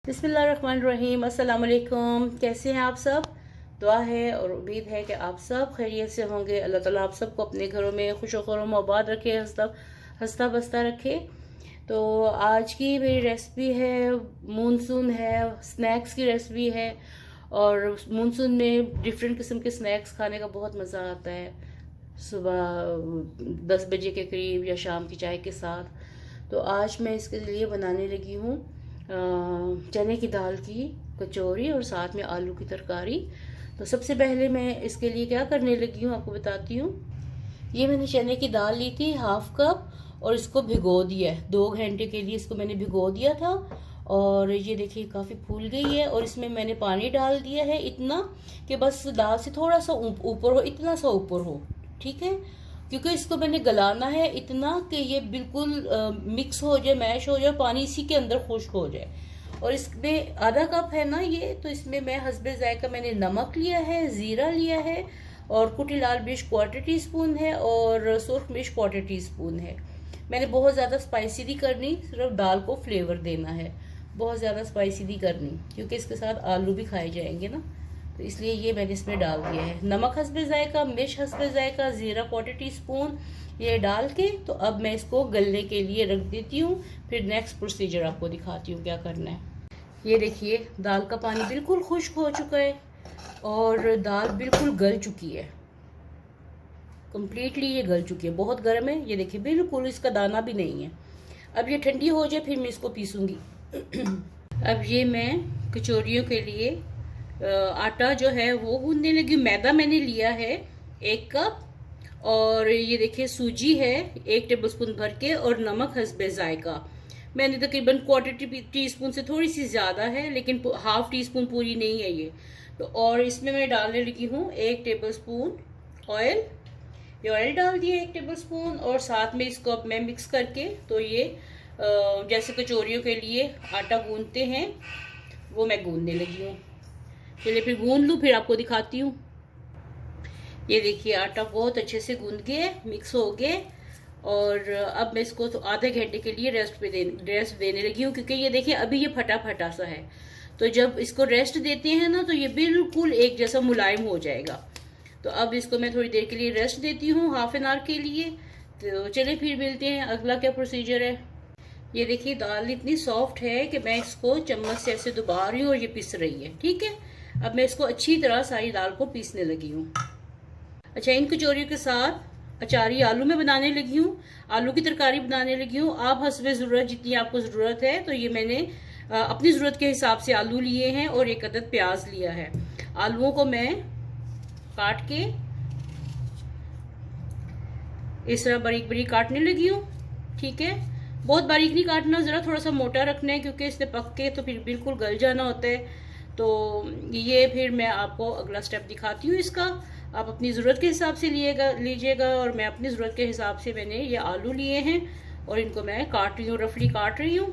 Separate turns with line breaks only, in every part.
बिस्मिल्लाहिर्रहमानिर्रहीम। अस्सलाम वालेकुम। कैसे हैं आप सब? दुआ है और उम्मीद है कि आप सब खैरियत से होंगे। अल्लाह ताला आप सबको अपने घरों में खुश खुर्रम आबाद रखे, हंसता बसता रखे। तो आज की मेरी रेसिपी है, मानसून है, स्नैक्स की रेसिपी है। और मानसून में डिफरेंट किस्म के स्नैक्स खाने का बहुत मज़ा आता है, सुबह 10 बजे के करीब या शाम की चाय के साथ। तो आज मैं इसके लिए बनाने लगी हूँ चने की दाल की कचौरी और साथ में आलू की तरकारी। तो सबसे पहले मैं इसके लिए क्या करने लगी हूँ आपको बताती हूँ। ये मैंने चने की दाल ली थी 1/2 कप और इसको भिगो दिया है। 2 घंटे के लिए इसको मैंने भिगो दिया था और ये देखिए काफ़ी फूल गई है। और इसमें मैंने पानी डाल दिया है इतना कि बस दाल से थोड़ा सा ऊपर हो, इतना सा ऊपर हो, ठीक है। क्योंकि इसको मैंने गलाना है इतना कि ये बिल्कुल मिक्स हो जाए, मैश हो जाए, पानी इसी के अंदर खुश्क हो जाए। और इसमें आधा कप है ना ये, तो इसमें मैं हस्बे जायका मैंने नमक लिया है, ज़ीरा लिया है और कुटी लाल मिर्च 1/4 टीस्पून है और सुर्ख मिर्च 1/4 टीस्पून है। मैंने बहुत ज़्यादा स्पाइसी नहीं करनी, सिर्फ दाल को फ्लेवर देना है, बहुत ज़्यादा स्पाइसी नहीं करनी क्योंकि इसके साथ आलू भी खाए जाएंगे ना। तो इसलिए ये मैंने इसमें डाल दिया है। नमक हस्बे जायका, मिर्च हस्बे जायका, ज़ीरा 1/4 टीस्पून ये डाल के। तो अब मैं इसको गलने के लिए रख देती हूँ, फिर नेक्स्ट प्रोसीजर आपको दिखाती हूँ क्या करना है। ये देखिए दाल का पानी बिल्कुल खुश्क हो चुका है और दाल बिल्कुल गल चुकी है, कम्प्लीटली ये गल चुकी है, बहुत गर्म है। ये देखिए बिल्कुल इसका दाना भी नहीं है। अब ये ठंडी हो जाए फिर मैं इसको पीसूँगी। अब ये मैं कचौरियों के लिए आटा जो है वो गूंदने लगी। मैदा मैंने लिया है 1 कप और ये देखिए सूजी है 1 टेबलस्पून भर के और नमक हस्बे जायका मैंने तकरीबन 1/4 टीस्पून से थोड़ी सी ज़्यादा है, लेकिन 1/2 टीस्पून पूरी नहीं है ये। तो और इसमें मैं डालने लगी हूँ 1 टेबलस्पून ऑयल। ये ऑयल डाल दिया 1 टेबलस्पून और साथ में इसको अब मैं मिक्स करके, तो ये जैसे कचौरियों के लिए आटा गूंदते हैं वो मैं गूंदने लगी हूँ। चलिए फिर गूंद लूँ, फिर आपको दिखाती हूँ। ये देखिए आटा बहुत अच्छे से गूंद गया, मिक्स हो गए। और अब मैं इसको तो आधे घंटे के लिए रेस्ट देने लगी हूँ, क्योंकि ये देखिए अभी ये फटा फटा सा है। तो जब इसको रेस्ट देते हैं ना तो ये बिल्कुल एक जैसा मुलायम हो जाएगा। तो अब इसको मैं थोड़ी देर के लिए रेस्ट देती हूँ, ½ एन आवर के लिए। तो चलिए फिर मिलते हैं अगला क्या प्रोसीजर है। ये देखिए दाल इतनी सॉफ्ट है कि मैं इसको चम्मच से ऐसे दबा रही हूँ और ये पिस रही है, ठीक है। अब मैं इसको अच्छी तरह सारी दाल को पीसने लगी हूँ। अच्छा, इन कचौरियों के साथ अचारी आलू में बनाने लगी हूँ, आलू की तरकारी बनाने लगी हूँ। आप हस्बे ज़रूरत जितनी आपको ज़रूरत है, तो ये मैंने अपनी ज़रूरत के हिसाब से आलू लिए हैं और 1 अदद प्याज लिया है। आलूओं को मैं काट के इस तरह बारीक बारीक काटने लगी हूँ, ठीक है। बहुत बारीक नहीं काटना, ज़रा थोड़ा सा मोटा रखना है क्योंकि इससे पक के तो फिर बिल्कुल गल जाना होता है। तो ये फिर मैं आपको अगला स्टेप दिखाती हूँ इसका। आप अपनी ज़रूरत के हिसाब से लीजिएगा और मैं अपनी ज़रूरत के हिसाब से मैंने ये आलू लिए हैं और इनको मैं काट रही हूँ, रफली काट रही हूँ।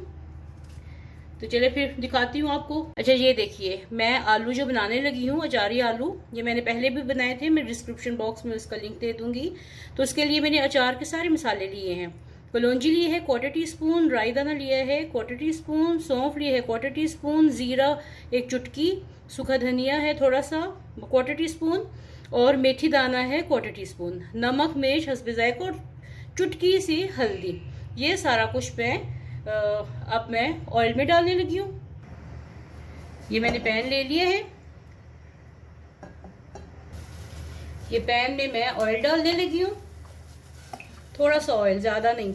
तो चलिए फिर दिखाती हूँ आपको। अच्छा, ये देखिए मैं आलू जो बनाने लगी हूँ, अचारी आलू, ये मैंने पहले भी बनाए थे, मैं डिस्क्रिप्शन बॉक्स में उसका लिंक दे दूँगी। तो उसके लिए मैंने अचार के सारे मसाले लिए हैं। कलौंजी लिए है 1/4 टीस्पून, राई दाना लिया है 1/4 टीस्पून, सौंफ लिया है 1/4 टीस्पून, ज़ीरा 1 चुटकी, सूखा धनिया है थोड़ा सा 1/4 टीस्पून और मेथी दाना है 1/4 टीस्पून, नमक मिर्च हस्बे जायका और चुटकी सी हल्दी। ये सारा कुछ मैं अब मैं ऑयल में डालने लगी हूँ। ये मैंने पैन ले लिया है, ये पैन में मैं ऑयल डालने लगी हूँ। थोड़ा सा ऑयल, ज़्यादा नहीं,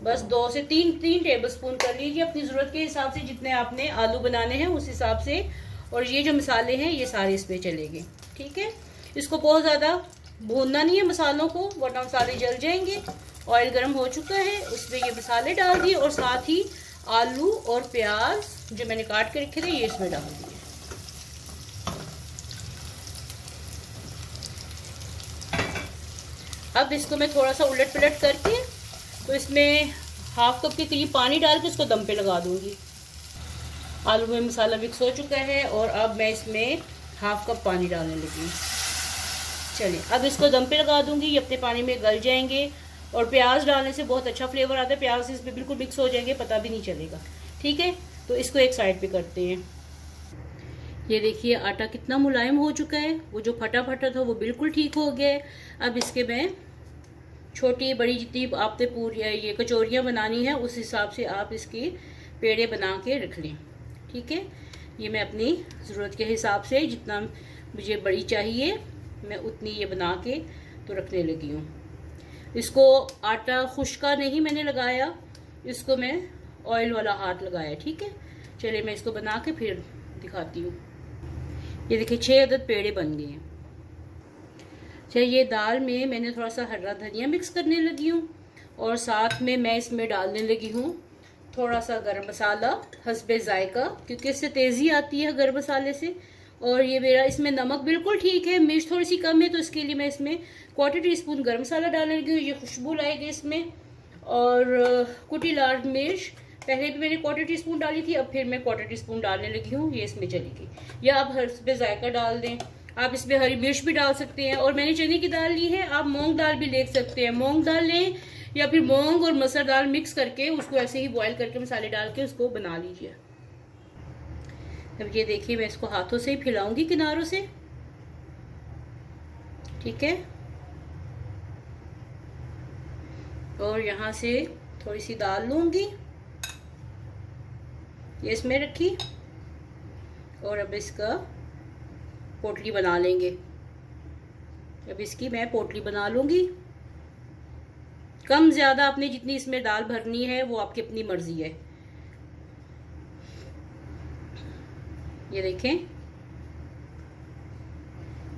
बस 2 से 3 टेबलस्पून कर लीजिए अपनी ज़रूरत के हिसाब से, जितने आपने आलू बनाने हैं उस हिसाब से। और ये जो मसाले हैं ये सारे इसमें चलेंगे, ठीक है। इसको बहुत ज़्यादा भूनना नहीं है मसालों को, वरना मसाले जल जाएंगे। ऑयल गर्म हो चुका है, उसमें ये मसाले डाल दिए और साथ ही आलू और प्याज जो मैंने काट के रखे थे ये इसमें डाल दिए। अब इसको मैं थोड़ा सा उलट पलट करके, तो इसमें ½ कप के करीब पानी डाल के इसको दम पे लगा दूंगी। आलू में मसाला मिक्स हो चुका है और अब मैं इसमें ½ कप पानी डालने लगी। चलिए अब इसको दम पे लगा दूंगी, ये अपने पानी में गल जाएंगे। और प्याज डालने से बहुत अच्छा फ्लेवर आता है, प्याज इसमें बिल्कुल मिक्स हो जाएंगे, पता भी नहीं चलेगा, ठीक है। तो इसको एक साइड पे करते हैं। ये देखिए आटा कितना मुलायम हो चुका है, वो जो फटा फटा था वो बिल्कुल ठीक हो गया है। अब इसके मैं छोटी बड़ी जितनी आपने पूरी ये कचौरियाँ बनानी है उस हिसाब से आप इसकी पेड़े बना के रख लें, ठीक है। ये मैं अपनी ज़रूरत के हिसाब से जितना मुझे बड़ी चाहिए मैं उतनी ये बना के तो रखने लगी हूँ। इसको आटा खुश्का नहीं मैंने लगाया, इसको मैं ऑयल वाला हाथ लगाया, ठीक है। चलिए मैं इसको बना के फिर दिखाती हूँ। ये देखिए 6 अदद पेड़े बन गए हैं। अच्छा, ये दाल में मैंने थोड़ा सा हरा धनिया मिक्स करने लगी हूँ और साथ में मैं इसमें डालने लगी हूँ थोड़ा सा गरम मसाला हस्बे जायका, क्योंकि इससे तेज़ी आती है गरम मसाले से। और ये मेरा इसमें नमक बिल्कुल ठीक है, मिर्च थोड़ी सी कम है तो इसके लिए मैं इसमें 1/4 टीस्पून गरम मसाला डालने लगी हूँ, ये खुशबू लाएगी इसमें। और कुटी लाल मिर्च पहले भी मैंने 1/4 टीस्पून डाली थी, अब फिर मैं 1/4 टीस्पून डालने लगी हूँ, ये इसमें चलेगी। या आप हस्बे जायका डाल दें, आप इसमें हरी मिर्च भी डाल सकते हैं। और मैंने चने की दाल ली है, आप मूंग दाल भी ले सकते हैं, मूंग दाल लें या फिर मूंग और मसूर दाल मिक्स करके उसको ऐसे ही बॉईल करके मसाले डाल के उसको बना लीजिए। अब ये देखिए मैं इसको हाथों से ही फैलाऊंगी किनारों से, ठीक है। और यहाँ से थोड़ी सी दाल लूंगी, ये इसमें रखी और अब इसका पोटली बना लेंगे। अब इसकी मैं पोटली बना लूंगी। कम ज्यादा आपने जितनी इसमें दाल भरनी है वो आपकी अपनी मर्जी है। ये देखें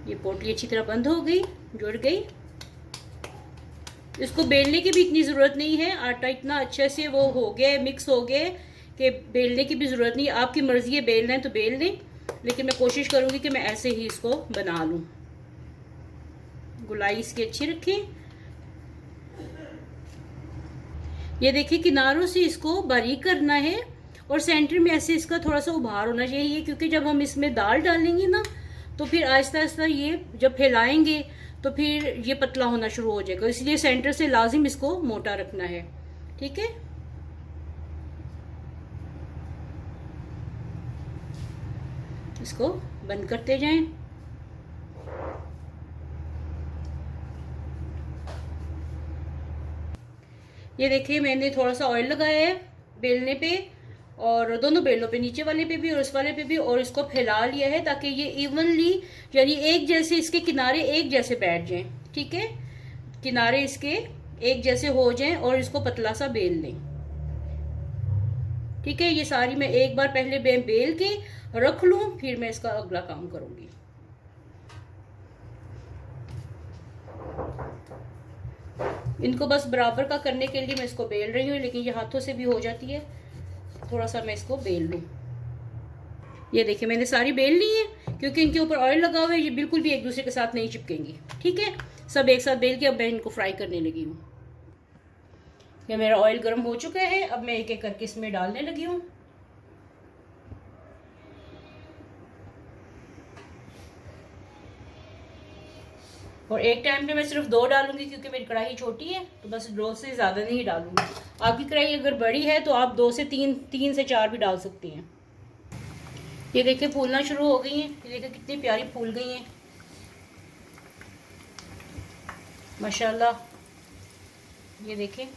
ये पोटली अच्छी तरह बंद हो गई, जुड़ गई। इसको बेलने की भी इतनी जरूरत नहीं है, आटा इतना अच्छे से वो हो गया, मिक्स हो गया कि बेलने की भी जरूरत नहीं है। आपकी मर्जी है बेलना है तो बेल लें, लेकिन मैं कोशिश करूंगी कि मैं ऐसे ही इसको बना लूं। गुलाई इसकी अच्छी रखें। ये देखिए किनारों से इसको बारीक करना है और सेंटर में ऐसे इसका थोड़ा सा उभार होना चाहिए, क्योंकि जब हम इसमें दाल डालेंगे ना तो फिर आहिस्ता आहिस्ता ये जब फैलाएंगे तो फिर ये पतला होना शुरू हो जाएगा, इसलिए सेंटर से लाजिम इसको मोटा रखना है, ठीक है। इसको बंद करते जाएं। ये देखिए मैंने थोड़ा सा ऑयल लगाया है बेलने पे, और दोनों बेलों पे, नीचे वाले पे भी और इस वाले पे भी, और इसको फैला लिया है ताकि ये इवनली यानी एक जैसे इसके किनारे एक जैसे बैठ जाएं, ठीक है। किनारे इसके एक जैसे हो जाएं और इसको पतला सा बेल लें, ठीक है। ये सारी मैं एक बार पहले बेल के रख लूं, फिर मैं इसका अगला काम करूंगी। इनको बस बराबर का करने के लिए मैं इसको बेल रही हूँ, लेकिन ये हाथों से भी हो जाती है। थोड़ा सा मैं इसको बेल लूं। ये देखिए मैंने सारी बेल ली है, क्योंकि इनके ऊपर ऑयल लगा हुआ है, ये बिल्कुल भी एक दूसरे के साथ नहीं चिपकेंगी, ठीक है। सब एक साथ बेल के अब मैं इनको फ्राई करने लगी हूँ। ये मेरा ऑयल गर्म हो चुका है, अब मैं एक एक करके इसमें डालने लगी हूँ। और एक टाइम पे मैं सिर्फ 2 डालूंगी, क्योंकि मेरी कढ़ाई छोटी है, तो बस 2 से ज़्यादा नहीं डालूंगी। आपकी कढ़ाई अगर बड़ी है तो आप 2 से 3 से 4 भी डाल सकती हैं। ये देखिए फूलना शुरू हो गई हैं, ये देखिए कितनी प्यारी फूल गई हैं माशाल्लाह। ये देखिए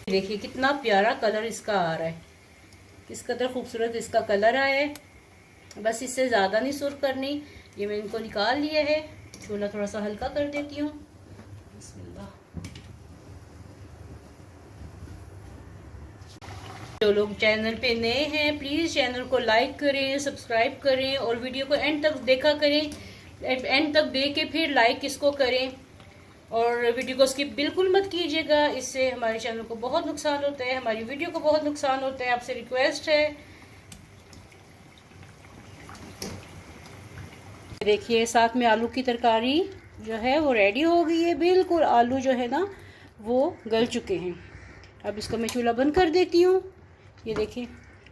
देखिए कितना प्यारा कलर इसका आ रहा है, किस कदर खूबसूरत इसका कलर आया है। बस इससे ज़्यादा नहीं सुर्ख करनी। ये मैं इनको निकाल लिया है, चूल्हा थोड़ा सा हल्का कर देती हूँ। जो लोग चैनल पे नए हैं प्लीज़ चैनल को लाइक करें, सब्सक्राइब करें और वीडियो को एंड तक देखा करें। एंड तक देख के फिर लाइक इसको करें और वीडियो को स्किप बिल्कुल मत कीजिएगा, इससे हमारे चैनल को बहुत नुकसान होता है, हमारी वीडियो को बहुत नुकसान होता है। आपसे रिक्वेस्ट है। देखिए साथ में आलू की तरकारी जो है वो रेडी हो गई है, बिल्कुल आलू जो है ना वो गल चुके हैं। अब इसको मैं चूल्हा बंद कर देती हूँ। ये देखिए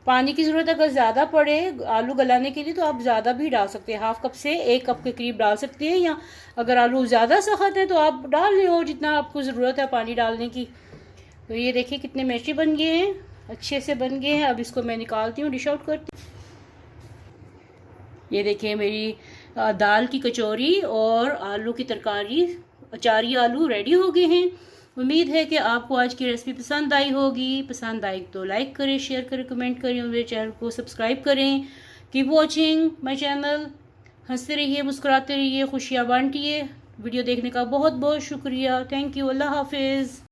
पानी की ज़रूरत अगर ज़्यादा पड़े आलू गलाने के लिए तो आप ज़्यादा भी डाल सकते हैं, 1/2 कप से 1 कप के करीब डाल सकते हैं, या अगर आलू ज़्यादा सख्त है तो आप डाल लें और जितना आपको ज़रूरत है पानी डालने की। तो ये देखिए कितने मैशी बन गए हैं, अच्छे से बन गए हैं। अब इसको मैं निकालती हूँ, डिश आउट करती हूँ। ये देखिए मेरी दाल की कचौरी और आलू की तरकारी, अचारी आलू रेडी हो गए हैं। उम्मीद है कि आपको आज की रेसिपी पसंद आई होगी। पसंद आई तो लाइक करें, शेयर करें, कमेंट करें और मेरे चैनल को सब्सक्राइब करें। Keep watching my channel. हंसते रहिए, मुस्कुराते रहिए, खुशियाँ बांटिए। वीडियो देखने का बहुत बहुत शुक्रिया। Thank you. अल्लाह हाफिज़।